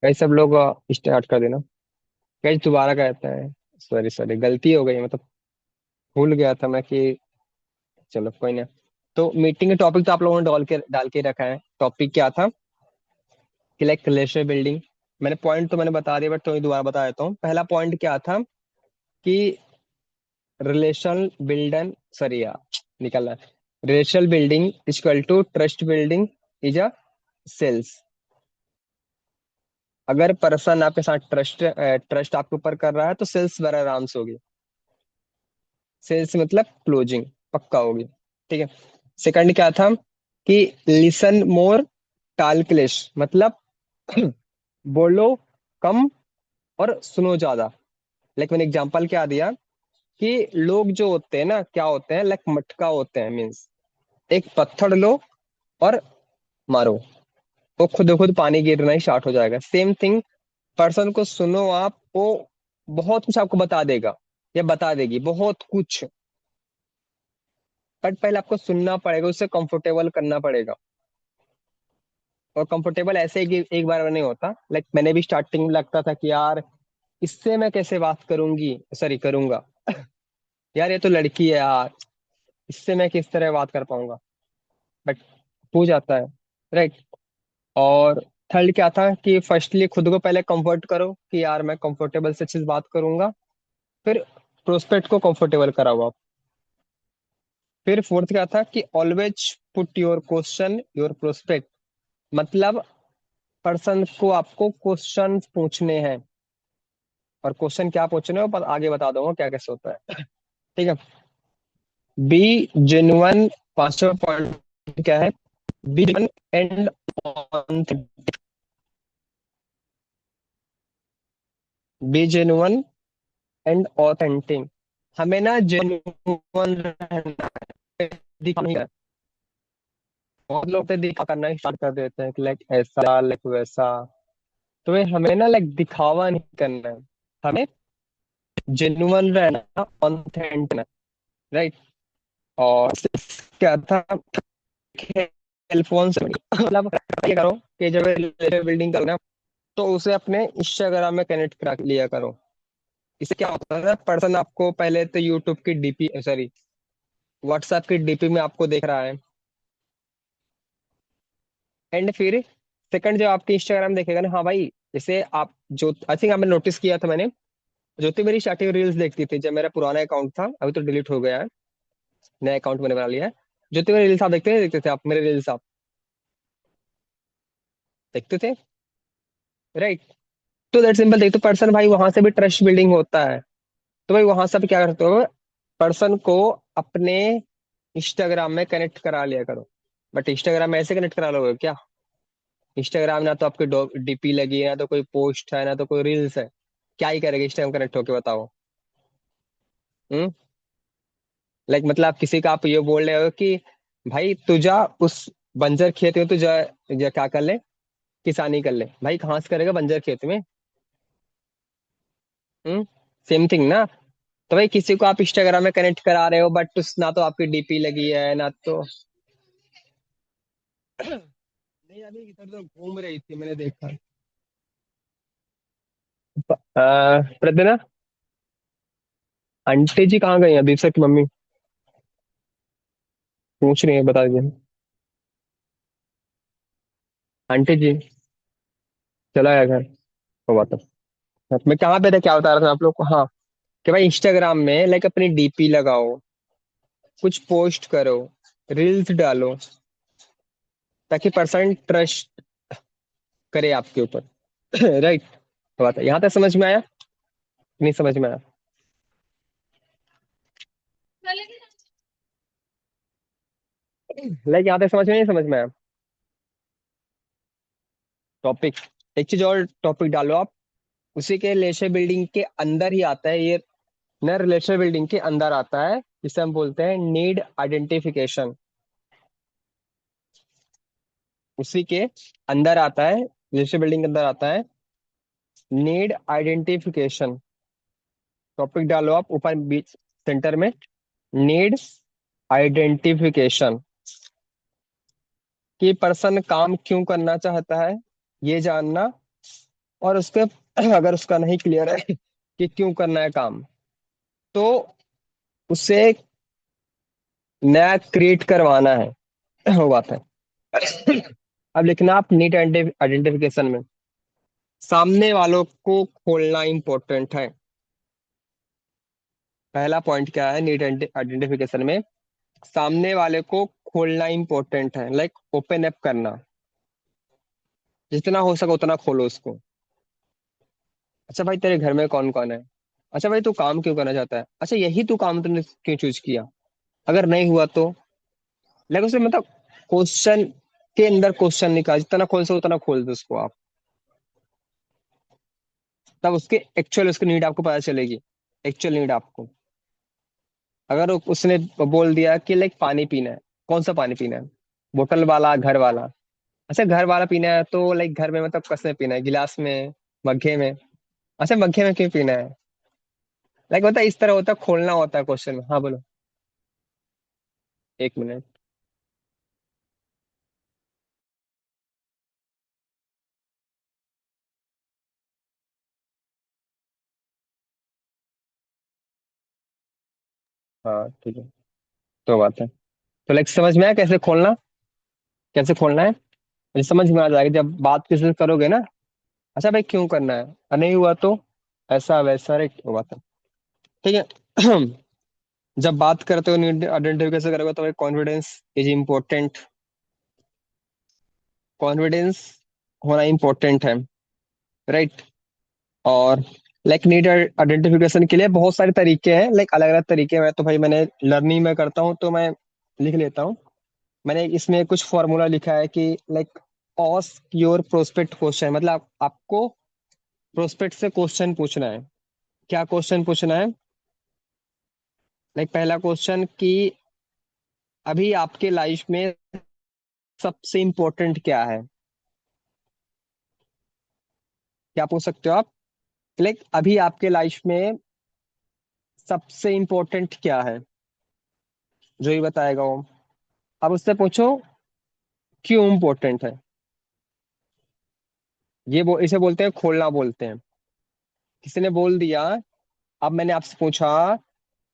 कई सब लोग स्टार्ट कर देना। कई दोबारा कहता है। सॉरी सॉरी, गलती हो गई, मतलब भूल गया था मैं कि चलो कोई ना। तो मीटिंग का टॉपिक तो आप लोगों ने डाल के रखा है। टॉपिक क्या था कि लाइक रिलेशनशिप बिल्डिंग। मैंने पॉइंट तो मैंने बता दिया, बट तो दोबारा बता देता हूँ। पहला पॉइंट क्या था कि रिलेशन बिल्डन सॉरी यार निकल रहा है। Relation building equal to trust building is a sales. अगर पर्सन आपके साथ ट्रस्ट ट्रस्ट आपके ऊपर कर रहा है तो सेल्स बड़ा आराम से होगी। सेल्स मतलब क्लोजिंग पक्का होगी। ठीक है। सेकंड क्या था कि लिसन मोर टाल्क लेस, मतलब बोलो कम और सुनो ज्यादा। लाइक मैंने एग्जांपल क्या दिया कि लोग जो होते हैं ना क्या होते हैं, लाइक मटका होते हैं। मीन्स एक पत्थर लो और मारो, वो खुद खुद पानी गिरना ही स्टार्ट हो जाएगा। सेम थिंग, पर्सन को सुनो आप, वो बहुत कुछ आपको बता देगा या बता देगी बहुत कुछ। बट पहले आपको सुनना पड़ेगा, उससे कंफर्टेबल करना पड़ेगा। और कंफर्टेबल ऐसे एक बार में नहीं होता। लाइक मैंने भी स्टार्टिंग में लगता था कि यार इससे मैं कैसे बात करूंगी, सॉरी करूंगा। यार ये तो लड़की है यार, इससे मैं किस तरह बात कर पाऊंगा। बट हो जाता है, राइट। और थर्ड क्या था कि फर्स्टली खुद को पहले कंफर्ट करो कि यार मैं कंफर्टेबल से अच्छे से बात करूंगा। फिर प्रोस्पेक्ट को कंफर्टेबल कराओ आप। फिर फोर्थ क्या था कि always put your question your prospect, मतलब पर्सन को आपको क्वेश्चन पूछने हैं। और क्वेश्चन क्या पूछने हो पर आगे बता दूंगा क्या कैसे होता है। ठीक है। बी जेन्युइन, पांचवा पॉइंट क्या है? B genuine and authentic. B genuine and authentic. हमें ना जेन्युइन रहना है, दिखा नहीं है। बहुत लोग तो दिखा करना स्टार्ट कर देते हैं कि लाइक ऐसा लाइक वैसा। तो ये हमें ना लाइक दिखावा नहीं करना है, हमें जेन्युइन रहना, ऑथेंटिक, राइट। और क्या था, फोन से मतलब ये करो कि जब रिलेशनशिप बिल्डिंग करो ना तो उसे अपने इंस्टाग्राम में कनेक्ट करा लिया करो। इससे क्या होता है ना, पर्सन आपको पहले तो यूट्यूब की डीपी सॉरी व्हाट्सएप की डीपी में आपको देख रहा है। एंड फिर सेकंड जब आपके इंस्टाग्राम देखेगा ना, हाँ भाई, जैसे आप जो आई थिंक आपने नोटिस किया था मैंने, ज्योति मेरी स्टार्टिंग रील्स देखती थी जब मेरा पुराना अकाउंट था, अभी तो डिलीट हो गया है, नया अकाउंट मैंने बना लिया है। ज्योति मेरे रील्स आप देखते थे आप मेरे रील्स आप देखते थे, राइट। तो दैट सिंपल, देख तो पर्सन भाई वहां से भी ट्रस्ट बिल्डिंग होता है। तो भाई वहां से भी क्या करते हो, पर्सन को अपने इंस्टाग्राम में कनेक्ट करा लिया करो। बट इंस्टाग्राम में ऐसे कनेक्ट करा लोगे क्या? इंस्टाग्राम ना तो आपकी डीपी लगी है, ना तो कोई पोस्ट है, ना तो कोई रील्स है। क्या ही करेगा इंस्टाग्राम कनेक्ट होके, बताओ। हम्म। लाइक मतलब आप किसी का आप ये बोल रहे हो कि भाई तू जा उस बंजर खेत में, तू जा, जा क्या कर ले, किसानी कर ले। भाई कहाँ से करेगा बंजर खेत में? हम्म। सेम थिंग ना। तो भाई किसी को आप इंस्टाग्राम में कनेक्ट करा रहे हो, बट उस ना तो आपकी डीपी लगी है ना तो नहीं, अभी इधर तो घूम रही थी मैंने देखा। प्रदना, आंटी जी कहाँ गई हैं? दीपक की मम्मी पूछ रही है, बता दीजिए। आंटी जी चला गया घर, वो बात। मैं कहाँ पे था, क्या बता रहा था आप लोग को? हाँ, कि भाई इंस्टाग्राम में लाइक अपनी डीपी लगाओ, कुछ पोस्ट करो, रील्स डालो, ताकि पर्सन ट्रस्ट करे आपके ऊपर। राइट। बात है, यहाँ तक समझ में आया? नहीं समझ में आया? लाइक यहाँ तक समझ में नहीं समझ में आया? टॉपिक, एक चीज और टॉपिक डालो आप, उसी के रिलेशन बिल्डिंग के अंदर ही आता है ये। न रिलेशन बिल्डिंग के अंदर आता है, जिसे हम बोलते हैं नीड आइडेंटिफिकेशन। उसी के अंदर आता है, रिलेशन बिल्डिंग के अंदर आता है नीड आइडेंटिफिकेशन। टॉपिक डालो आप ऊपर बीच सेंटर में, नीड आइडेंटिफिकेशन। कि पर्सन काम क्यों करना चाहता है ये जानना, और उसके अगर उसका नहीं क्लियर है कि क्यों करना है काम, तो उससे एक नया क्रिएट करवाना है। वो बात है। अब लिखना आप नीट आइडेंटिफिकेशन में सामने वालों को खोलना इंपॉर्टेंट है। पहला पॉइंट क्या है नीट आइडेंटिफिकेशन में? सामने वाले को खोलना इंपॉर्टेंट है, लाइक ओपन अप करना। जितना हो सके उतना खोलो उसको। अच्छा भाई, तेरे घर में कौन कौन है? अच्छा भाई, तू काम क्यों करना चाहता है? अच्छा, यही तू काम तूने क्यों चूज किया? अगर नहीं हुआ तो लाइक उसे मतलब क्वेश्चन के अंदर क्वेश्चन निकाल, जितना खोल सको उतना खोल दो उसको आप। तब उसके एक्चुअल उसकी नीड आपको पता चलेगी। एक्चुअल नीड आपको। अगर उसने बोल दिया कि लाइक पानी पीना है, कौन सा पानी पीना है? बोतल वाला, घर वाला? अच्छा, घर वाला पीना है तो लाइक घर में मतलब कैसे पीना है? गिलास में? मग्गे में? अच्छा, मग्गे में क्यों पीना है? लाइक होता है इस तरह, होता है खोलना होता है क्वेश्चन में। हाँ बोलो। एक मिनट। हाँ ठीक है। तो बात है। तो लाइक समझ में आया कैसे खोलना? कैसे खोलना है मुझे समझ में आ जाएगा जब बात किसी से करोगे ना। अच्छा भाई, क्यों करना है और नहीं हुआ तो? ऐसा वैसा रे, वो बात है। ठीक है। जब बात करते हो नीड आइडेंटिफिकेशन करोगे तो भाई कॉन्फिडेंस इज इम्पोर्टेंट। कॉन्फिडेंस होना इम्पोर्टेंट है, राइट। और लाइक नीड आइडेंटिफिकेशन के लिए बहुत सारे तरीके हैं, लाइक अलग अलग तरीके हैं। तो भाई मैंने लर्निंग में करता हूँ तो मैं लिख लेता हूँ। मैंने इसमें कुछ फॉर्मूला लिखा है कि like ask your prospect question, मतलब आपको प्रोस्पेक्ट से क्वेश्चन पूछना है। क्या क्वेश्चन पूछना है? लाइक पहला क्वेश्चन कि अभी आपके लाइफ में सबसे इम्पोर्टेंट क्या है? क्या पूछ सकते हो आप? लाइक अभी आपके लाइफ में सबसे इम्पोर्टेंट क्या है, जो ही बताएगा वो। अब उससे पूछो क्यों इम्पोर्टेंट है। इसे बोलते हैं खोलना बोलते हैं। किसी ने बोल दिया, अब मैंने आपसे पूछा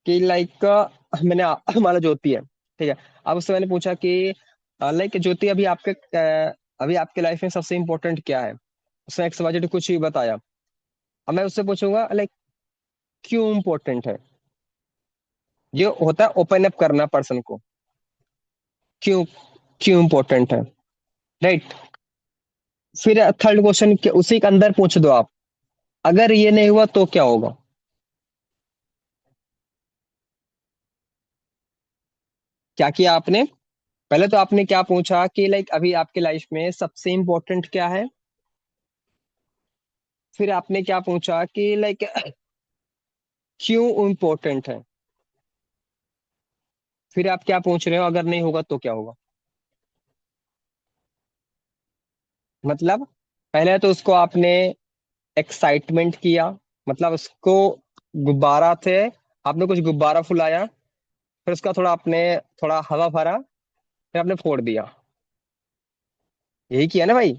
कि लाइक हमारा ज्योति है, ठीक है। अब उससे मैंने पूछा कि लाइक ज्योति, अभी आपके लाइफ में सबसे इम्पोर्टेंट क्या है? उसने एक्स वाई जेड कुछ ही बताया। अब मैं उससे पूछूंगा लाइक क्यों इम्पोर्टेंट है। ये होता है ओपन अप करना पर्सन को। क्यों? क्यों इम्पोर्टेंट है, राइट। फिर थर्ड क्वेश्चन उसी के अंदर पूछ दो आप, अगर ये नहीं हुआ तो क्या होगा? क्या किया आपने? पहले तो आपने क्या पूछा कि लाइक अभी आपके लाइफ में सबसे इम्पोर्टेंट क्या है। फिर आपने क्या पूछा कि लाइक क्यों इम्पोर्टेंट है। फिर आप क्या पूछ रहे हो, अगर नहीं होगा तो क्या होगा? मतलब पहले तो उसको आपने एक्साइटमेंट किया, मतलब उसको गुब्बारा थे, आपने कुछ गुब्बारा फुलाया। फिर उसका थोड़ा आपने थोड़ा हवा भरा, फिर आपने फोड़ दिया। यही किया ना भाई?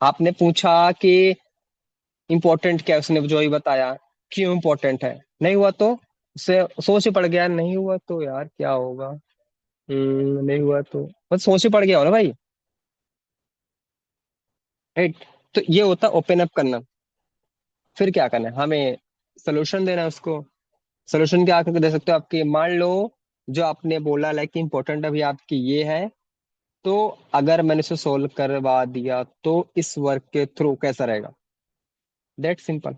आपने पूछा कि इम्पोर्टेंट क्या है, उसने जो ही बताया। क्यों इम्पोर्टेंट है, नहीं हुआ तो उससे सोच ही पड़ गया, नहीं हुआ तो यार क्या होगा। नहीं हुआ तो बस सोच ही पड़ गया हो ना भाई, राइट। तो ये होता ओपन अप करना। फिर क्या करना है हमें? सोल्यूशन देना है उसको। सोल्यूशन क्या करके दे सकते हो आपकी, मान लो जो आपने बोला लाइक इम्पोर्टेंट अभी आपकी ये है, तो अगर मैंने इसे सोल्व करवा दिया तो इस वर्क के थ्रू कैसा रहेगा? That simple.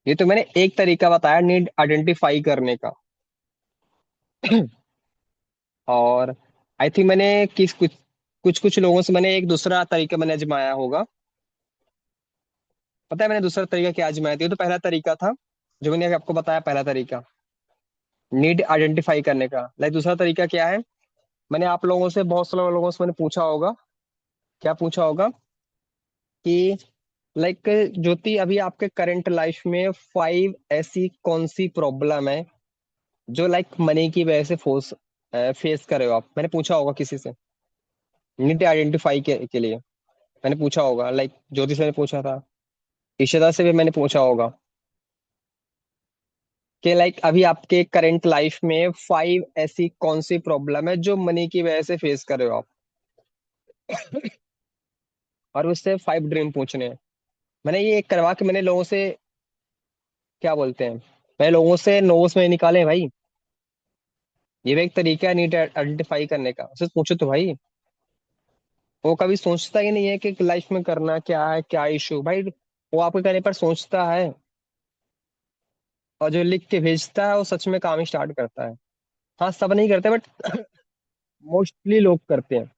ये तो मैंने एक तरीका बताया नीड आइडेंटिफाई करने का। और आई थिंक मैंने किस कुछ कुछ कुछ लोगों से मैंने एक दूसरा तरीका मैंने आजमाया होगा। पता है मैंने दूसरा तरीका क्या आजमाया था? ये तो पहला तरीका था जो मैंने अभी आपको बताया, पहला तरीका नीड आइडेंटिफाई करने का। लाइक दूसरा तरीका क्या है? मैंने आप लोगों से, बहुत सारे लोगों से मैंने पूछा होगा। क्या पूछा होगा कि लाइक ज्योति, अभी आपके करंट लाइफ में 5 ऐसी कौन सी प्रॉब्लम है जो लाइक मनी की वजह से फेस कर रहे हो आप? मैंने पूछा होगा किसी से नीड आइडेंटिफाई के लिए। मैंने पूछा होगा, लाइक ज्योति से मैंने पूछा था, इशिता से भी मैंने पूछा होगा कि लाइक अभी आपके करंट लाइफ में 5 ऐसी कौन सी प्रॉब्लम है जो मनी की वजह से फेस कर रहे हो आप। और उससे 5 ड्रीम पूछने हैं। मैंने ये करवा के मैंने लोगों से, क्या बोलते हैं, मैं लोगों से नोट्स में निकाले भाई। ये भी एक तरीका है नीट आइडेंटिफाई करने का, उससे पूछो तो भाई। वो कभी सोचता ही नहीं है कि लाइफ में करना क्या है, क्या इशू भाई। वो आपके कहने पर सोचता है, और जो लिख के भेजता है वो सच में काम स्टार्ट करता है। हाँ, सब नहीं करते बट मोस्टली लोग करते हैं।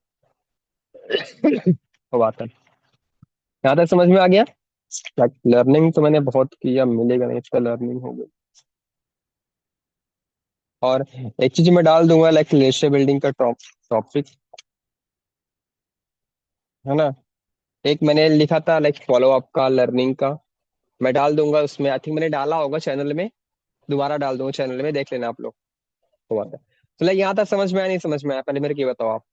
वो बात है। यहाँ तक समझ में आ गया। लाइक लर्निंग तो मैंने बहुत किया, मिलेगा नहीं इसका, लर्निंग हो गई। और एक चीज मैं डाल दूंगा, लाइक रिलेशनशिप बिल्डिंग का टॉपिक, है ना। एक मैंने लिखा था लाइक फॉलो अप का, लर्निंग का। मैं डाल दूंगा उसमें, आई थिंक मैंने डाला होगा चैनल में। दोबारा डाल दूंगा चैनल में, देख लेना आप लोग। तो बात है। तो लाइक यहाँ तक समझ में आया, नहीं समझ में आया, पहले मेरे को ये बताओ आप।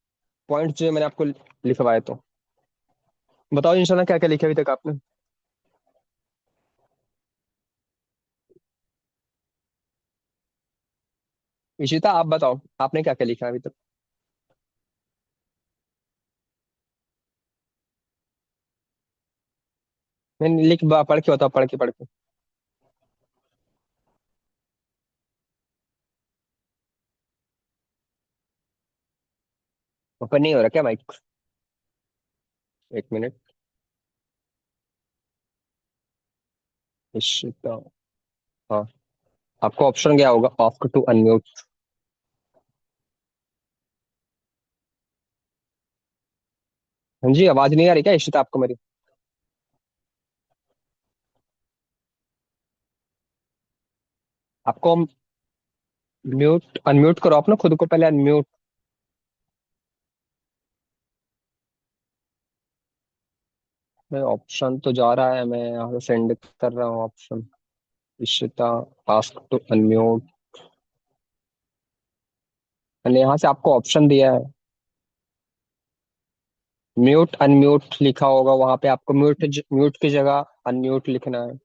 पॉइंट जो मैंने आपको लिखवाए तो बताओ इंशाल्लाह, क्या क्या लिखा अभी तक आपने। इशिता आप बताओ, आपने क्या क्या लिखा अभी तक। मैंने पढ़ के बताओ, पढ़ के। ओपन नहीं हो रहा क्या माइक? एक मिनट। इशिता, हाँ। आपको ऑप्शन क्या होगा, ऑफ टू अनम्यूट। हाँ जी, आवाज नहीं आ रही क्या इशिता आपको मेरी? आपको म्यूट अनम्यूट करो आप ना, खुद को पहले अनम्यूट। मैं ऑप्शन तो जा रहा है, मैं यहाँ से सेंड कर रहा हूँ option. Ishita, ask to unmute. मैंने यहाँ से आपको ऑप्शन दिया है। म्यूट अनम्यूट लिखा होगा वहां पे, आपको म्यूट की जगह अनम्यूट लिखना है।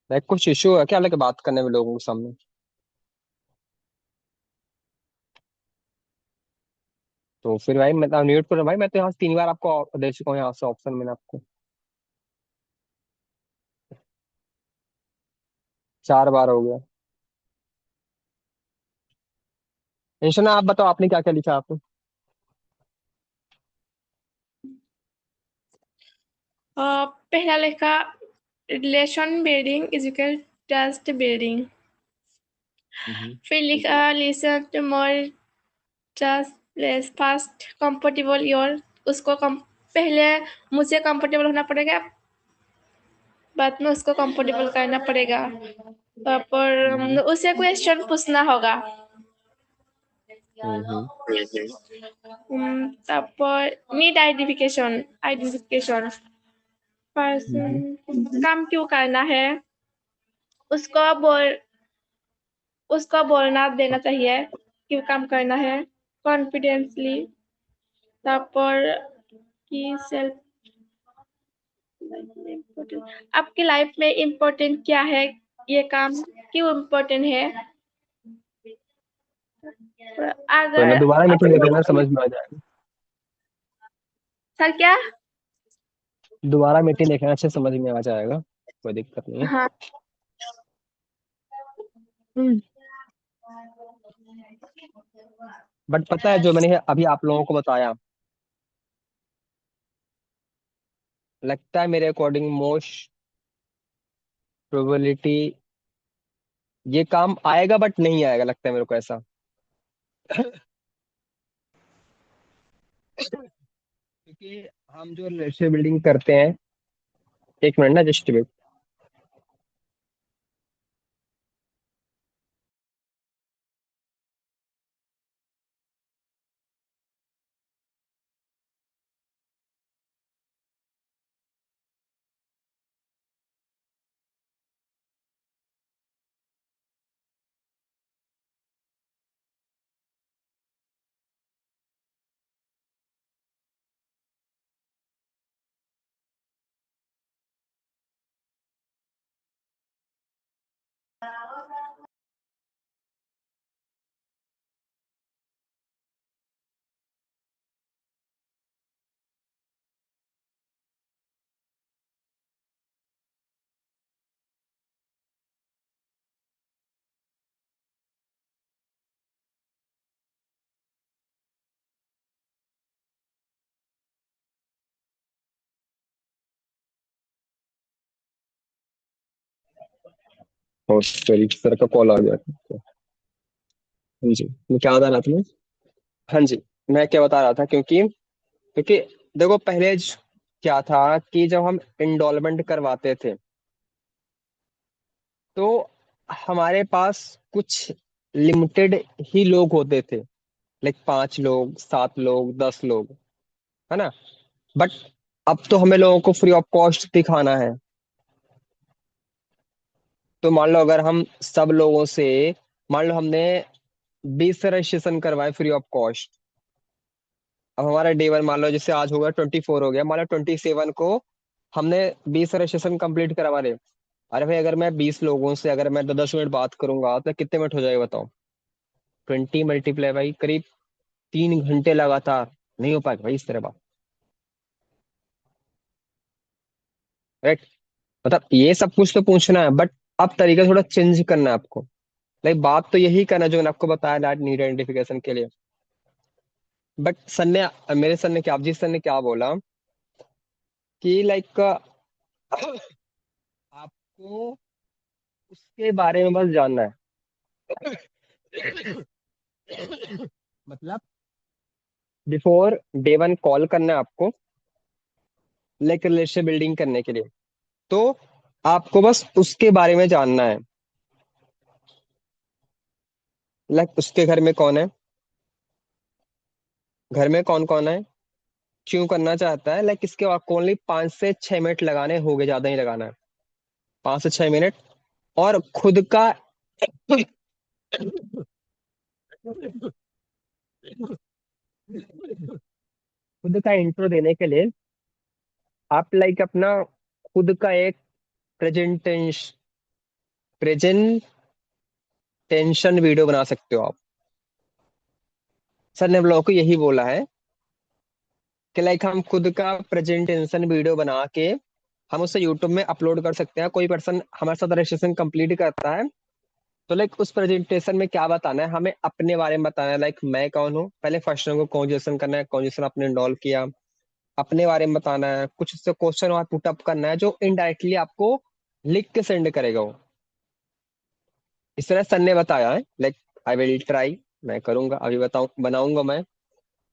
लाइक कुछ इशू है क्या अलग बात करने में लोगों के सामने? तो फिर भाई मैं अनम्यूट करूँ भाई, मैं तो यहाँ से 3 बार आपको दे चुका हूँ, यहाँ से ऑप्शन मैंने आपको 4 बार हो गया। इंशाल्लाह आप बताओ, आपने क्या क्या लिखा आपको। पहला लिखा relation building is equal trust building. Hmm. फिर लिखा listen to more trust less fast comfortable your. उसको कम पहले मुझे कंफर्टेबल होना पड़ेगा, बाद में उसको कंफर्टेबल करना पड़ेगा। पर हम्म। उसे क्वेश्चन पूछना होगा। हम्म। তারপর नीड आइडेंटिफिकेशन आइडेंटिफिकेशन हम्म। पर्सन काम क्यों करना है, उसको बोल उसको बोलना देना चाहिए क्यों काम करना है कॉन्फिडेंसली। তারপর की सेल्फ आपकी लाइफ में इम्पोर्टेंट क्या है, ये काम क्यों इम्पोर्टेंट है। तो ना अगर दोबारा मीटिंग देख लेना, समझ में आ जाएगा। सर क्या। दोबारा मीटिंग देखना, अच्छे समझ में आ जाएगा, कोई दिक्कत नहीं है। हाँ। हम्म। बट पता है जो मैंने अभी आप लोगों को बताया, लगता है मेरे अकॉर्डिंग मोस्ट प्रोबेबिलिटी ये काम आएगा, बट नहीं आएगा, लगता है मेरे को ऐसा। क्योंकि हम जो रिलेशनशिप बिल्डिंग करते हैं, एक मिनट ना, जस्ट वेट। और सॉरी, सर का कॉल आ गया। हाँ जी, मैं क्या बता रहा था मैं? हाँ जी, मैं क्या बता रहा था, क्योंकि क्योंकि देखो पहले क्या था कि जब हम इंडोलमेंट करवाते थे तो हमारे पास कुछ लिमिटेड ही लोग होते थे, लाइक 5 लोग, 7 लोग, 10 लोग, है ना। बट अब तो हमें लोगों को फ्री ऑफ कॉस्ट दिखाना है। तो मान लो अगर हम सब लोगों से, मान लो हमने 20 रजिस्ट्रेशन करवाए फ्री ऑफ कॉस्ट। अब हमारा डे 1 मान लो जैसे आज होगा 24 हो गया, मान लो 27 को हमने 20 रजिस्ट्रेशन कंप्लीट करवा रहे। अरे भाई, अगर मैं 20 लोगों से अगर मैं 10 10 मिनट बात करूंगा तो कितने मिनट हो जाएगा बताओ? 20 मल्टीप्लाई भाई, करीब 3 घंटे लगातार। नहीं हो पाएगा भाई इस तरह बात। राइट। मतलब ये सब कुछ तो पूछना है, बट अब तरीका थोड़ा चेंज करना है आपको। लाइक बात तो यही करना है जो मैंने आपको बताया दैट नीड आइडेंटिफिकेशन के लिए। बट सर ने, मेरे सर ने क्या, जी सर ने क्या बोला कि लाइक आपको उसके बारे में बस जानना है। मतलब बिफोर डे 1 कॉल करना है आपको, लाइक रिलेशन बिल्डिंग करने के लिए। तो आपको बस उसके बारे में जानना है, लाइक उसके घर में कौन है, घर में कौन कौन है, क्यों करना चाहता है, लाइक इसके आपको ओनली 5 से 6 मिनट लगाने होंगे, ज्यादा नहीं लगाना है। 5 से 6 मिनट। और खुद का खुद का इंट्रो देने के लिए आप लाइक अपना खुद का एक प्रेजेंटेशन प्रेजेंटेशन वीडियो बना सकते हो आप। सर ने हम लोगों को यही बोला है कि लाइक हम खुद का प्रेजेंटेशन वीडियो बना के हम उसे यूट्यूब में अपलोड कर सकते हैं। कोई पर्सन हमारे साथ रजिस्ट्रेशन कंप्लीट करता है तो लाइक उस प्रेजेंटेशन में क्या बताना है, हमें अपने बारे में बताना है, लाइक मैं कौन हूँ, पहले फर्स्ट को कॉन्वर्जेशन करना है, कॉन्वर्जेशन आपने इनरोल किया, अपने बारे में बताना है, कुछ उससे क्वेश्चन और पुटअप करना है जो इनडायरेक्टली आपको लिख के सेंड करेगा वो। इस तरह सर ने बताया है, लाइक आई विल ट्राई, मैं करूंगा, अभी बताऊं, बनाऊंगा मैं,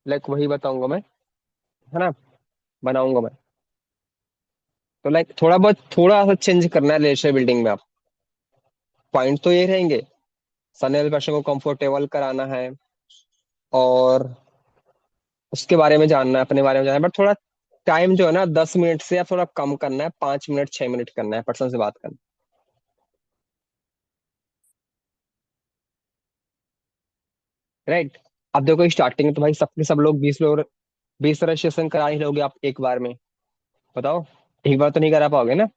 लाइक वही बताऊंगा मैं, है ना, बनाऊंगा मैं। तो लाइक थोड़ा सा चेंज करना है रिलेशनशिप बिल्डिंग में आप। पॉइंट तो ये रहेंगे, सामने वाले पर्सन को कंफर्टेबल कराना है और उसके बारे में जानना है, अपने बारे में जानना है, बट थोड़ा टाइम जो है ना 10 मिनट से आप थोड़ा कम करना है, 5 मिनट 6 मिनट करना है पर्सन से बात करना। राइट। अब देखो स्टार्टिंग तो भाई सबके सब लोग 20 लोग, 20 रजिस्ट्रेशन करा ही लोगे आप एक बार में। बताओ, एक बार तो नहीं करा पाओगे ना।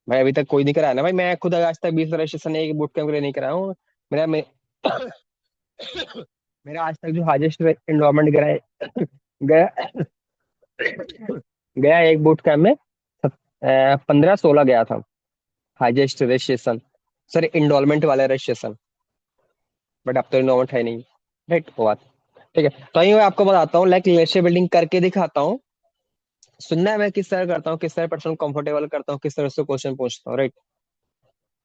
भाई अभी तक कोई नहीं कराया ना भाई, मैं खुद आज तक 20 रजिस्ट्रेशन एक बूट कैंप के लिए नहीं कराया हूँ। मेरा मे, मेरा आज तक जो हाईएस्ट एनरोलमेंट गया गया गया एक बूट कैंप में 15 16 गया था हाईएस्ट रजिस्ट्रेशन। सर इंडोलमेंट वाला रजिस्ट्रेशन। बट अब तो इन्वॉल्वमेंट है नहीं। राइट, वो बात ठीक है। तो ये मैं आपको बताता हूँ, लाइक रिलेशनशिप बिल्डिंग करके दिखाता हूँ। सुनना है मैं किस तरह करता हूँ, किस तरह पर्सन कंफर्टेबल करता हूँ, किस तरह से क्वेश्चन पूछता हूँ। राइट।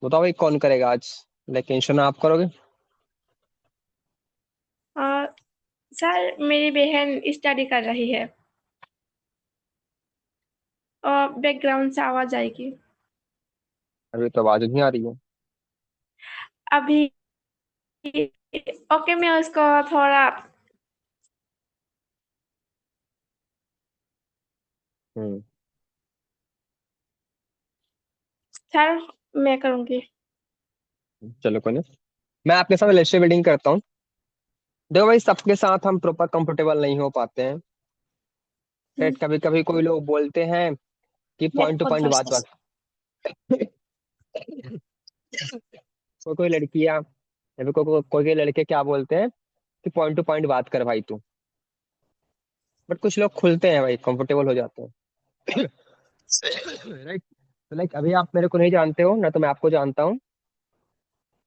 बताओ भाई कौन करेगा आज? लाइक इंश्योर आप करोगे? सर मेरी बहन स्टडी कर रही है और बैकग्राउंड से आवाज आएगी। अभी तो आवाज नहीं आ रही है। अभी ओके, मैं उसको थोड़ा हम्म। सर मैं करूँगी। चलो कोई नहीं, मैं आपके साथ रिलेशनशिप बिल्डिंग करता हूँ। देखो भाई, सबके साथ हम प्रॉपर कंफर्टेबल नहीं हो पाते हैं। हुँ, राइट। कभी कभी कोई लोग बोलते हैं कि मैं पॉइंट टू खुद पॉइंट बात फर्स्ट। बात कोई कोई लड़कियां या फिर कोई कोई लड़के क्या बोलते हैं कि पॉइंट टू पॉइंट बात कर भाई तू। बट कुछ लोग खुलते हैं भाई, कंफर्टेबल हो जाते हैं। राइट। तो लाइक अभी आप मेरे को नहीं जानते हो ना, तो मैं आपको जानता हूँ।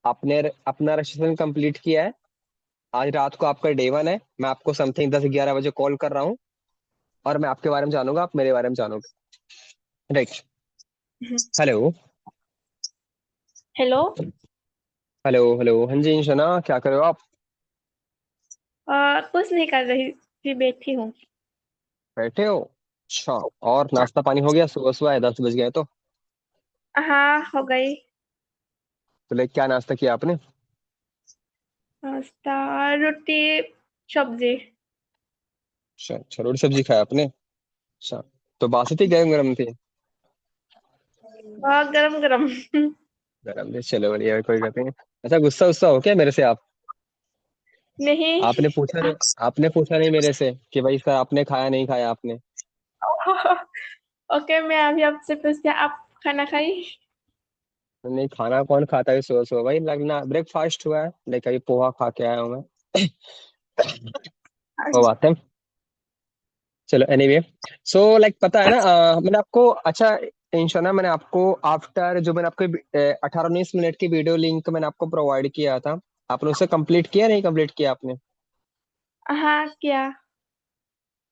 आपने अपना रजिस्ट्रेशन कंप्लीट किया है। आज रात को आपका डे 1 है, मैं आपको समथिंग 10-11 बजे कॉल कर रहा हूँ, और मैं आपके बारे में जानूंगा, आप मेरे बारे में जानोगे। Right. Hello. Hello. Hello hello, हाँ जी शना, क्या कर रहे हो आप? कुछ नहीं कर रही थी, बैठी हूँ। बैठे हो? अच्छा। और नाश्ता पानी हो गया? सुबह सुबह है, 10 बज गए तो। हाँ, हो गई। तो लाइक क्या नाश्ता किया आपने? नाश्ता, रोटी, सब्जी। अच्छा अच्छा, रोटी सब्जी खाया आपने? अच्छा। तो बासी थी, गरम गरम थी? और गरम गरम। गरम थी, चलो बढ़िया है, कोई बात नहीं। अच्छा, गुस्सा गुस्सा हो क्या मेरे से आप? नहीं। आपने पूछा नहीं, आपने पूछा नहीं मेरे से कि भाई सर आपने खाया नहीं खाया आपने? ओके, मैं अभी आपसे पूछती हूँ, आप खाना खाई? नहीं, खाना कौन खाता है सुबह सुबह भाई, लगना ब्रेकफास्ट हुआ है, लाइक अभी पोहा खा के आया हूँ मैं। वो बात है। चलो एनीवे। सो लाइक पता है ना, मैंने आपको, अच्छा इंशाल्लाह, मैंने आपको आफ्टर जो मैंने आपको 18-19 मिनट की वीडियो लिंक मैंने आपको प्रोवाइड किया था, आपने उसे कंप्लीट किया नहीं कंप्लीट किया आपने? हाँ, क्या?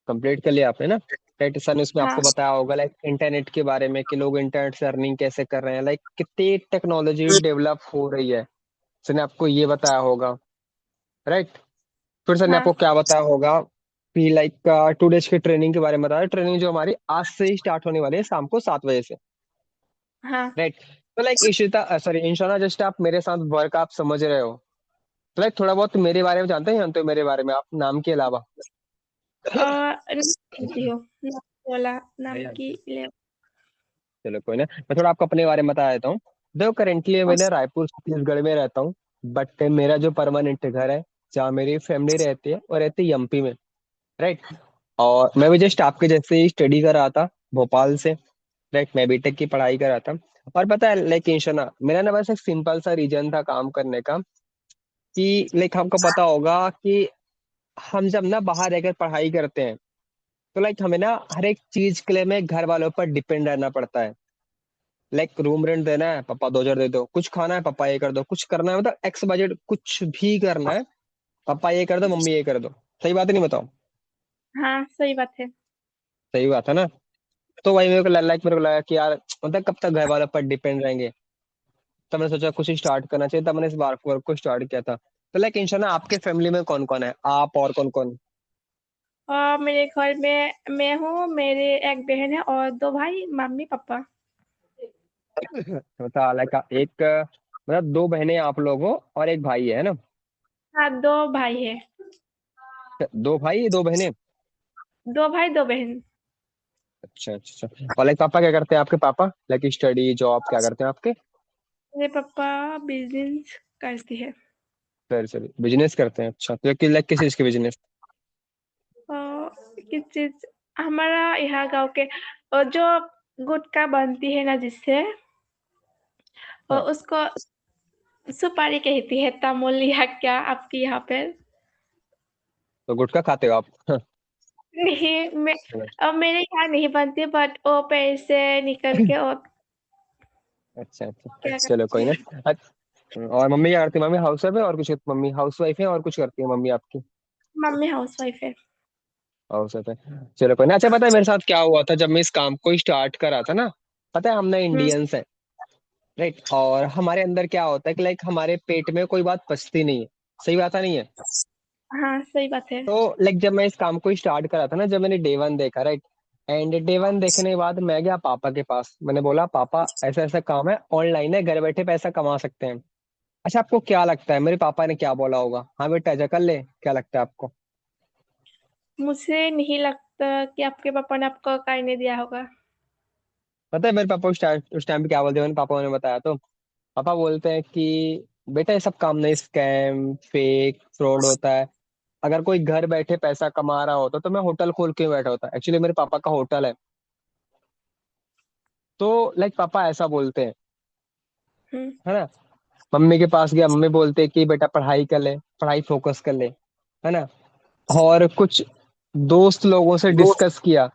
कंप्लीट कर लिया आपने ना? राइट। सर ने उसमें हाँ। आपको बताया होगा लाइक इंटरनेट के बारे में, कि लोग इंटरनेट से अर्निंग कैसे कर रहे हैं, लाइक कितनी टेक्नोलॉजी डेवलप हो रही है। सर ने आपको ये बताया होगा। राइट। फिर सर ने हाँ। आपको क्या बताया होगा कि लाइक 2 डेज की ट्रेनिंग के बारे में बताया, ट्रेनिंग जो हमारी आज से ही स्टार्ट होने वाली है शाम को 7 बजे से। हाँ। राइट। तो लाइक इशिता, सॉरी इंशाल्लाह, जस्ट आप मेरे साथ वर्क आप समझ रहे हो, तो लाइक थोड़ा बहुत मेरे बारे में जानते हो मेरे बारे में आप, नाम के अलावा? नहीं जानती हूँ, नाम वाला नहीं नाम जानते? की ले। चलो कोई ना, मैं थोड़ा आपको अपने बारे में बता देता हूँ। देखो करेंटली मैं ना रायपुर छत्तीसगढ़ में रहता हूँ, बट मेरा जो परमानेंट घर है, जहाँ मेरी फैमिली रहती है, वो रहती है एमपी में। राइट। और मैं भी जस्ट आपके जैसे ही स्टडी कर रहा था, भोपाल से। राइट, मैं बीटेक की पढ़ाई कर रहा था। और पता है लाइक इंशाल्लाह, मेरा ना बस एक सिंपल सा रीजन था काम करने का, कि लाइक हमको पता होगा कि हम जब ना बाहर रहकर पढ़ाई करते हैं, तो लाइक हमें ना हर एक चीज के लिए में घर वालों पर डिपेंड रहना पड़ता है। लाइक रूम रेंट देना है, पापा 2 हजार दे दो, कुछ खाना है पापा ये कर दो, कुछ करना है मतलब एक्स बजट कुछ भी करना है, पापा ये कर दो, मम्मी ये कर दो। सही बात नहीं, बताओ? हाँ, सही बात है। सही बात है ना? तो वही मेरे को लगा कि यार मतलब कब तक घर वालों पर डिपेंड रहेंगे। तब मैंने सोचा कुछ स्टार्ट करना चाहिए, तब मैंने इस बार वर्क को स्टार्ट किया था। तो लाइक इंशाल्लाह, आपके फैमिली में कौन कौन है, आप और कौन कौन? और मेरे घर में मैं हूँ, मेरे एक बहन है और दो भाई, मम्मी पापा। बता लाइक एक, मतलब 2 बहनें आप लोग हो और एक भाई है ना? हाँ, दो भाई है। 2 भाई 2 बहनें? दो भाई दो बहन। अच्छा अच्छा अच्छा। और लाइक पापा क्या करते हैं आपके? पापा लाइक स्टडी जॉब क्या करते हैं आपके? मेरे पापा बिजनेस करते हैं। सर सर, बिजनेस करते हैं, अच्छा। तो लाइक किस चीज के बिजनेस? किस चीज? हमारा यहाँ गांव के जो गुटखा बनती है ना, जिससे हाँ। उसको सुपारी कहती है, तमोल या क्या आपके यहाँ पे? तो गुटखा खाते हो आप? नहीं, मेरे यहाँ नहीं बनती, बट वो पैसे निकल के और अच्छा अच्छा, क्या चलो करते कोई ना। हैं। और मम्मी क्या करती है? मम्मी हाउस वाइफ है और कुछ? मम्मी हाउस वाइफ है और कुछ करती है मम्मी आपकी? मम्मी हाउस वाइफ है। हाउस वाइफ है, चलो कोई ना। अच्छा पता है मेरे साथ क्या हुआ था जब मैं इस काम को स्टार्ट करा था ना? पता है हम ना हम्म। इंडियंस हैं। राइट। और हमारे अंदर क्या होता है कि लाइक हमारे पेट में कोई बात पचती नहीं है। सही बात है नहीं है? हाँ, सही बात है। तो लाइक जब मैं इस काम को स्टार्ट करा था ना, जब मैंने डे 1 देखा, राइट, एंड डे 1 देखने के बाद मैं गया पापा के पास, मैंने बोला पापा ऐसा ऐसा काम है, ऑनलाइन है, घर बैठे पैसा कमा सकते हैं। अच्छा आपको क्या लगता है मेरे पापा ने क्या बोला होगा? हाँ बेटा ऐसा कर ले, क्या लगता है आपको? मुझे नहीं लगता कि आपके पापा ने आपको करने दिया होगा। पता है मेरे पापा उस टाइम पे क्या बोलते हैं? मैंने पापा ने बताया तो पापा बोलते हैं कि बेटा ये सब काम नहीं, स्कैम फेक फ्रॉड होता है। अगर कोई घर बैठे पैसा कमा रहा होता तो मैं होटल खोल के बैठा होता। एक्चुअली मेरे पापा का होटल है। तो लाइक पापा ऐसा बोलते हैं, हम्म। है ना? मम्मी के पास गया, मम्मी बोलते कि बेटा पढ़ाई कर ले, पढ़ाई फोकस कर ले, है ना। और कुछ दोस्त लोगों से डिस्कस किया,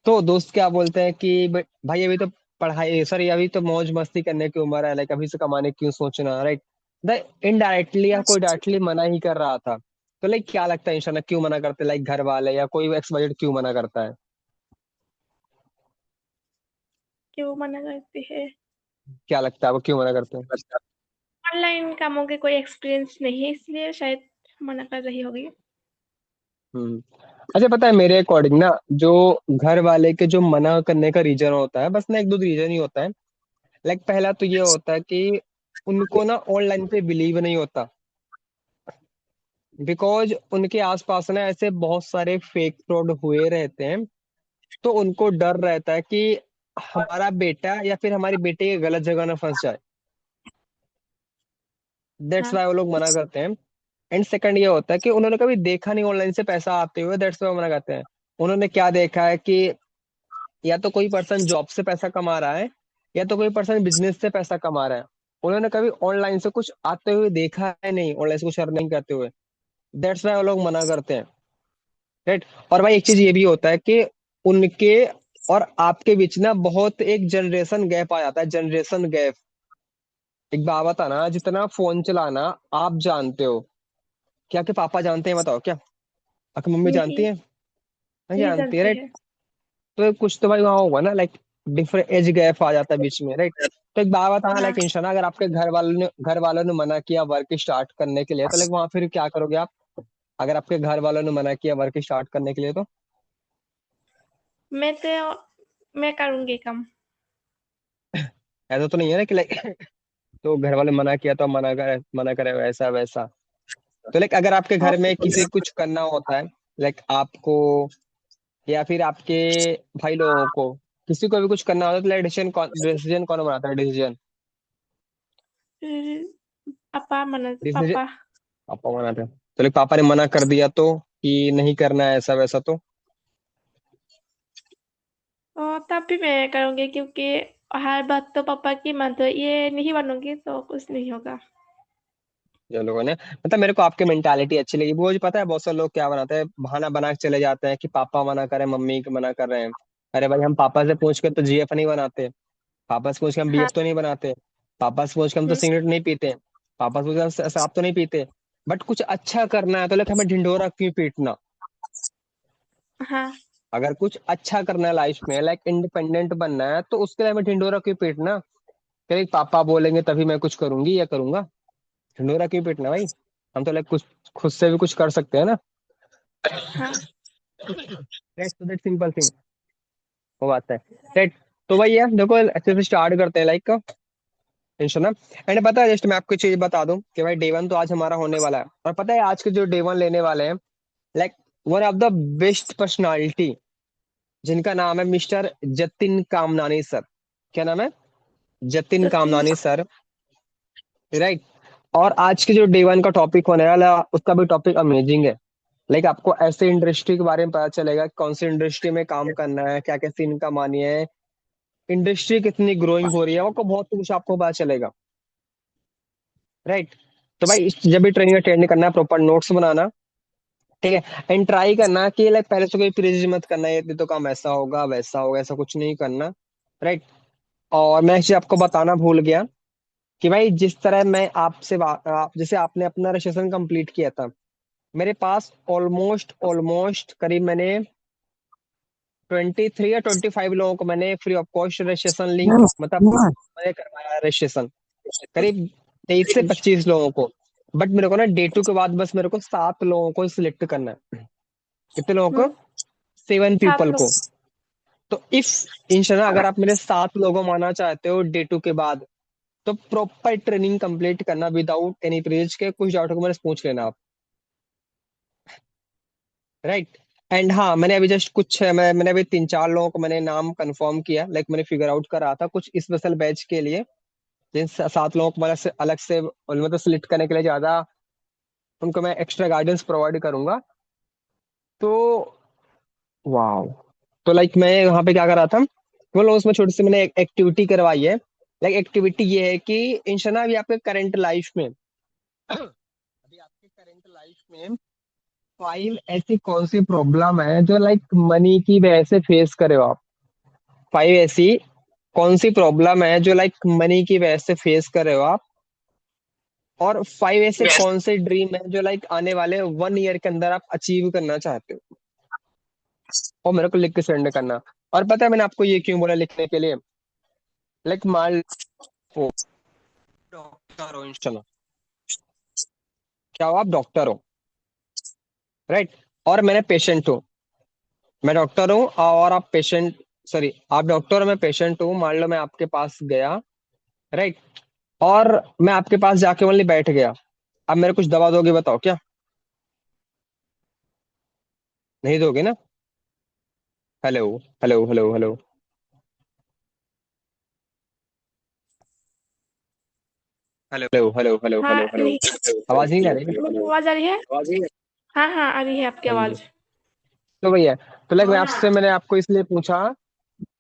तो दोस्त क्या बोलते हैं कि भाई अभी तो पढ़ाई, सॉरी अभी तो मौज मस्ती करने की उम्र है, लाइक अभी से कमाने की क्यों सोचना, राइट। द इनडायरेक्टली या कोई डायरेक्टली मना ही कर रहा था। तो लाइक क्या लगता है इंशाल्लाह क्यों मना करते, लाइक घर वाले या कोई एक्स बजट क्यों मना करता है? क्यों मना करती है? क्या लगता है वो क्यों मना करते हैं? ऑनलाइन कामों के कोई एक्सपीरियंस नहीं है, इसलिए शायद मना कर रही होगी। हम्म। अच्छा, पता है मेरे अकॉर्डिंग ना, जो घर वाले के जो मना करने का रीजन होता है, बस ना एक दो रीजन ही होता है। लाइक पहला तो ये होता है कि उनको ना ऑनलाइन पे बिलीव नहीं होता, बिकॉज उनके आसपास ना ऐसे बहुत सारे फेक फ्रॉड हुए रहते हैं। तो उनको डर रहता है कि हमारा बेटा या फिर हमारी बेटी गलत जगह ना फंस जाए। दैट्स हाँ। वाई वो लोग मना करते हैं। एंड सेकंड ये होता है कि उन्होंने कभी देखा नहीं ऑनलाइन से पैसा आते हुए, दैट्स वाई मना करते हैं। उन्होंने क्या देखा है कि या तो कोई पर्सन जॉब से पैसा कमा रहा है, या तो कोई पर्सन बिजनेस से पैसा कमा रहा है। उन्होंने कभी ऑनलाइन से कुछ आते हुए देखा है नहीं, ऑनलाइन से कुछ अर्निंग करते हुए। दैट्स वाई वो लोग मना करते हैं, राइट। और भाई एक चीज ये भी होता है कि उनके और आपके बीच ना बहुत एक जनरेशन गैप आ जाता है, जनरेशन गैप। एक बात बता ना, जितना फोन चलाना आप जानते हो, क्या आपके पापा जानते हैं बताओ, क्या आपकी मम्मी जानती नहीं, है? नहीं नहीं जानती है, जानती राइट। है। तो कुछ तो भाई वहाँ होगा ना, लाइक डिफरेंट एज गैप आ जाता है बीच में, राइट। तो एक बात बताना, हाँ। लाइक इंशाल्लाह अगर आपके घर वालों ने मना किया वर्क स्टार्ट करने के लिए, तो लाइक वहां फिर क्या करोगे आप? अगर आपके घर वालों ने मना किया वर्क स्टार्ट करने के लिए, तो मैं तो मैं करूँगी काम। ऐसा तो नहीं है ना कि लाइक तो घर वाले मना किया तो मना करे वैसा वैसा। तो लाइक अगर आपके घर में किसी को कुछ करना होता है, लाइक आपको या फिर आपके भाई लोगों को, किसी को भी कुछ करना होता है, तो लाइक डिसीजन कौन बनाता है, डिसीजन? फिर पापा मना डिसीजन पापा। पापा बनाते हैं। तो लाइक पापा ने मना कर दिया तो कि नहीं करना है ऐसा वैसा, तो और तब भी मैं करूँगी, क्योंकि हर बात तो पापा की मानते ये नहीं बनूंगी तो कुछ नहीं होगा। जो लोगों ने, मतलब मेरे को आपकी मेंटालिटी अच्छी लगी। वो जो पता है बहुत सारे लोग क्या बनाते हैं, बहाना बना के चले जाते हैं कि पापा मना कर रहे हैं, मम्मी को मना कर रहे हैं। अरे भाई हम पापा से पूछ के तो जीएफ नहीं बनाते, पापा से पूछ के हम हाँ। बीएफ तो नहीं बनाते, पापा से पूछ के हम तो हम्म। सिगरेट नहीं पीते, पापा से पूछ के हम शराब तो नहीं पीते। बट कुछ अच्छा करना है तो लाइक हमें ढिंढोरा क्यों पीटना? हाँ। अगर कुछ अच्छा करना है लाइफ में, लाइक इंडिपेंडेंट बनना है, तो उसके लिए हमें ढिंढोरा क्यों पीटना? कि पापा बोलेंगे तभी मैं कुछ करूंगी या करूंगा। ढिंढोरा क्यों पीटना भाई? हम तो लाइक कुछ खुद से भी कुछ कर सकते हैं ना। हाँ। राइट, तो दैट सिंपल थिंग, वो बात है, राइट। तो भाई यार देखो अच्छे से स्टार्ट करते हैं लाइक का, टेंशन ना। एंड पता है जस्ट मैं आपको चीज बता दूं कि भाई डे वन तो आज हमारा होने वाला है, और पता है आज के जो डे वन लेने वाले हैं, like one of the best personality, जिनका नाम है मिस्टर जतिन कामनानी सर। क्या नाम है? जतिन जतिन। Kamnani sir, right. और आज के जो डे वन का टॉपिक होने वाला उसका भी टॉपिक अमेजिंग है। लाइक आपको ऐसे इंडस्ट्री के बारे में पता चलेगा कि कौन सी इंडस्ट्री में काम करना है, क्या क्या सीन कमानी है, इंडस्ट्री कितनी ग्रोइंग हो रही है, आपको बहुत कुछ आपको पता चलेगा, राइट। तो भाई जब भी ट्रेनिंग अटेंड करना है प्रॉपर नोट्स बनाना, ठीक है। एंड ट्राई करना कि लाइक पहले से कोई प्रिज मत करना है, ये तो काम ऐसा होगा वैसा होगा, ऐसा कुछ नहीं करना, राइट। और मैं इसे आपको बताना भूल गया कि भाई जिस तरह मैं जैसे आपने अपना रजिस्ट्रेशन कंप्लीट किया था, मेरे पास ऑलमोस्ट ऑलमोस्ट करीब मैंने 23 या 25 लोगों को मैंने free of cost registration link, मतलब मैंने करवाया रजिस्ट्रेशन, करीब 23 से 25 लोगों को। बट मेरे को ना डे टू के बाद बस मेरे को 7 लोगों को सिलेक्ट करना है। कितने लोगों को? हम्म। 7 पीपल 7 लोग। को। तो इफ इंशाल्लाह अगर आप मेरे 7 लोगों माना चाहते हो डे टू के बाद, तो प्रॉपर ट्रेनिंग कंप्लीट करना विदाउट एनी प्रेज के, कुछ डाउट को मेरे से पूछ लेना आप, राइट। एंड हाँ मैंने अभी जस्ट मैंने अभी 3 4 लोगों को मैंने नाम कंफर्म किया, लाइक मैंने फिगर आउट करा था कुछ स्पेशल बैच के लिए, जिन 7 लोगों को मैं अलग से मतलब सिलेक्ट करने के लिए ज्यादा उनको मैं एक्स्ट्रा गाइडेंस प्रोवाइड करूंगा। तो वाह, तो लाइक मैं वहां पे क्या कर रहा था, वो लोग उसमें छोटी सी मैंने एक एक्टिविटी करवाई है। लाइक एक्टिविटी ये है कि इंशाल्लाह अभी आपके करंट लाइफ में, अभी आपके करंट लाइफ में 5 ऐसी कौन सी प्रॉब्लम है जो लाइक मनी की वजह से फेस करे हो आप। 5 ऐसी कौन सी प्रॉब्लम है जो लाइक मनी की वजह से फेस कर रहे हो आप। और 5 ऐसे कौन से ड्रीम है जो लाइक आने वाले 1 ईयर के अंदर आप अचीव करना चाहते हो, और मेरे को लिख के सेंड करना। और पता है मैंने आपको ये क्यों बोला लिखने के लिए। लाइक मान लो डॉक्टर हो इंशाल्लाह, क्या हो आप डॉक्टर हो, राइट, और मैंने पेशेंट हूँ। मैं डॉक्टर हूँ और आप पेशेंट, सॉरी आप डॉक्टर और मैं पेशेंट हूँ। मान लो मैं आपके पास गया, राइट, और मैं आपके पास जाके ओनली बैठ गया। अब मेरे कुछ दवा दोगे बताओ क्या। नहीं दोगे ना। Hello, hello, hello, hello, hello, hello, hello, hello, हाँ हेलो, हेलो। नहीं, आवाज नहीं आ रही है। मेरी आवाज आ रही है। हाँ हाँ आ रही है आपकी हाँ जी। आवाज। तो भैया, तो लाइक मैं आपसे, मैंने आपको इसलिए पूछा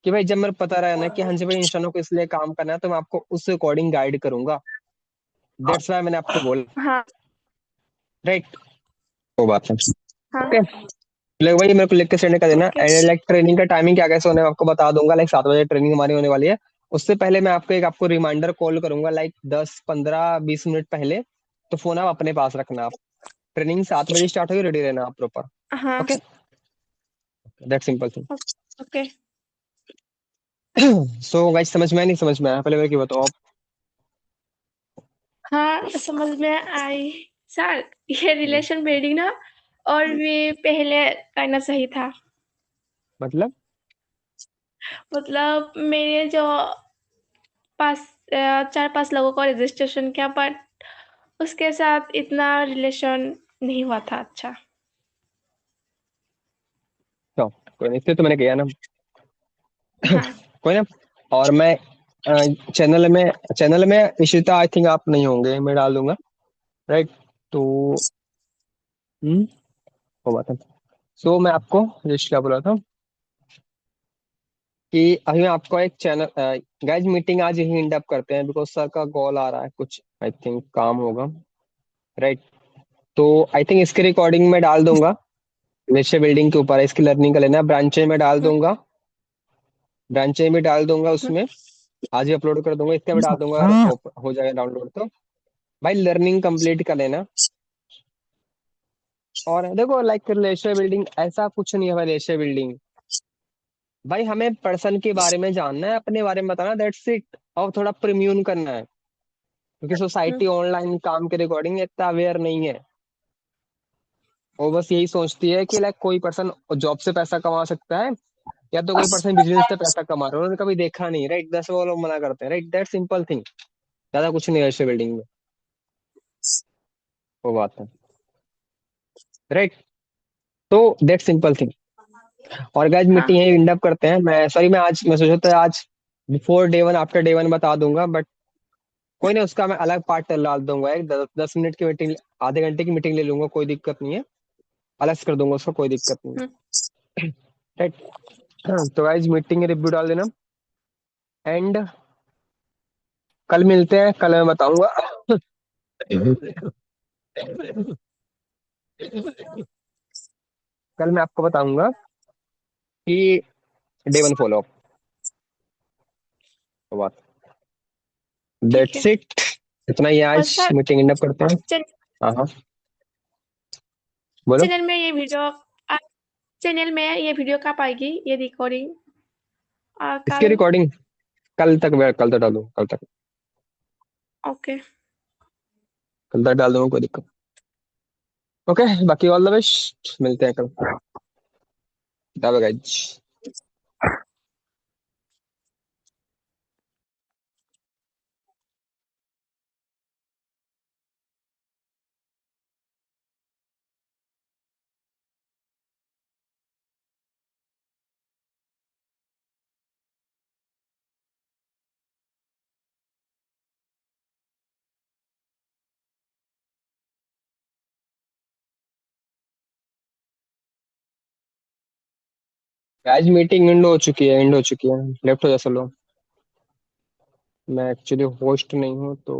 कि भाई जब मेरे को पता रहा ना कि हाँ जी भाई इंसानों को इसलिए काम करना है, तो मैं आपको उस अकॉर्डिंग गाइड करूंगा। दैट्स वाई मैंने आपको बोला, हाँ राइट। वो बात है। ओके, हाँ। लाइक भाई मेरे को लिख के सेंड कर देना। ओके। एंड लाइक ट्रेनिंग का टाइमिंग क्या कैसे होने मैं आपको बता दूंगा। लाइक 7 बजे ट्रेनिंग हमारी होने वाली है। उससे पहले मैं आपको एक आपको रिमाइंडर कॉल करूंगा, लाइक 10, 15, 20 मिनट पहले। तो फोन आप अपने पास रखना। आप ट्रेनिंग 7 बजे स्टार्ट होगी, रेडी रहना आप प्रॉपर। हाँ। Okay, that simple thing. Okay. So guys, समझ में आया नहीं समझ में आया, पहले मेरे को बताओ आप। हाँ समझ में आई सर। ये रिलेशन बिल्डिंग ना और भी पहले करना सही था। मतलब। मतलब मेरे जो पास 4-5 लोगों को रजिस्ट्रेशन किया, बट उसके साथ इतना रिलेशन नहीं हुआ था अच्छा। तो कोई नहीं, इसलिए तो मैंने किया ना। हाँ। कोई ना। और मैं चैनल में इशिता आई थिंक आप नहीं होंगे, मैं डाल दूंगा, राइट। तो वो बात है। सो मैं आपको जस्ट क्या बोला था कि अभी मैं आपको एक चैनल, गाइज मीटिंग आज यही एंड अप करते हैं, बिकॉज सर का कॉल आ रहा है कुछ, आई थिंक काम होगा, राइट। तो आई थिंक इसके रिकॉर्डिंग में डाल दूंगा। वैसे बिल्डिंग के ऊपर है, इसकी लर्निंग का लेना, ब्रांचें में डाल हम्म, दूंगा। ब्रांचें में डाल दूंगा हम्म, उसमें। आज ही अपलोड कर दूंगा, इसका भी डाल दूंगा अगर हो जाएगा डाउनलोड तो। भाई लर्निंग कंप्लीट कर लेना। और देखो लाइक रिलेशनशिप बिल्डिंग ऐसा कुछ नहीं है भाई, रिलेशनशिप बिल्डिंग भाई हमें पर्सन के बारे में जानना है, अपने बारे में बताना, दैट्स इट। और थोड़ा प्रिम्यून करना है, क्योंकि हम्म, सोसाइटी ऑनलाइन काम के रिकॉर्डिंग इतना अवेयर नहीं है। वो बस यही सोचती है कि लाइक कोई पर्सन जॉब से पैसा कमा सकता है, या तो कोई पर्सन बिजनेस से पैसा कमा रहा है, उन्होंने कभी देखा नहीं, राइट। दस वो लोग मना करते हैं, राइट, दैट सिंपल थिंग। ज्यादा कुछ नहीं है रिलेशनशिप बिल्डिंग में। वो बात है, राइट। तो दैट सिंपल थिंग। और गाइस मीटिंग हाँ। यही एंड अप करते हैं। मैं सॉरी, मैं आज मैं सोचा था आज before day one after day one बता दूंगा, बट कोई नहीं, उसका मैं अलग पार्ट डाल दूंगा। एक 10 मिनट की मीटिंग, आधे घंटे की मीटिंग ले लूंगा, कोई दिक्कत नहीं है। अलग से कर दूंगा उसको, कोई दिक्कत नहीं हम्म, है, राइट। तो गाइस मीटिंग रिव्यू डाल देना। एंड कल मिलते हैं, कल मैं बताऊंगा। कल मैं आपको बताऊंगा कि डे वन फॉलो अप बात। ठीक है। That's it. इतना ही और आज सर मीटिंग एंड अप करते हैं। चैन- हाँ हाँ, बोलो। चैनल में ये वीडियो आ- चैनल में ये वीडियो कब आएगी, ये रिकॉर्डिंग इसकी कल। रिकॉर्डिंग कल तक, मैं कल तक डालूँ, कल तक, ओके। कल तक डाल दूंगा, कोई दिक्कत। ओके, बाकी ऑल द बेस्ट, मिलते हैं कल। Bye guys. आज मीटिंग एंड हो चुकी है, एंड हो चुकी है, लेफ्ट हो जा, चलो। मैं एक्चुअली होस्ट नहीं हूँ तो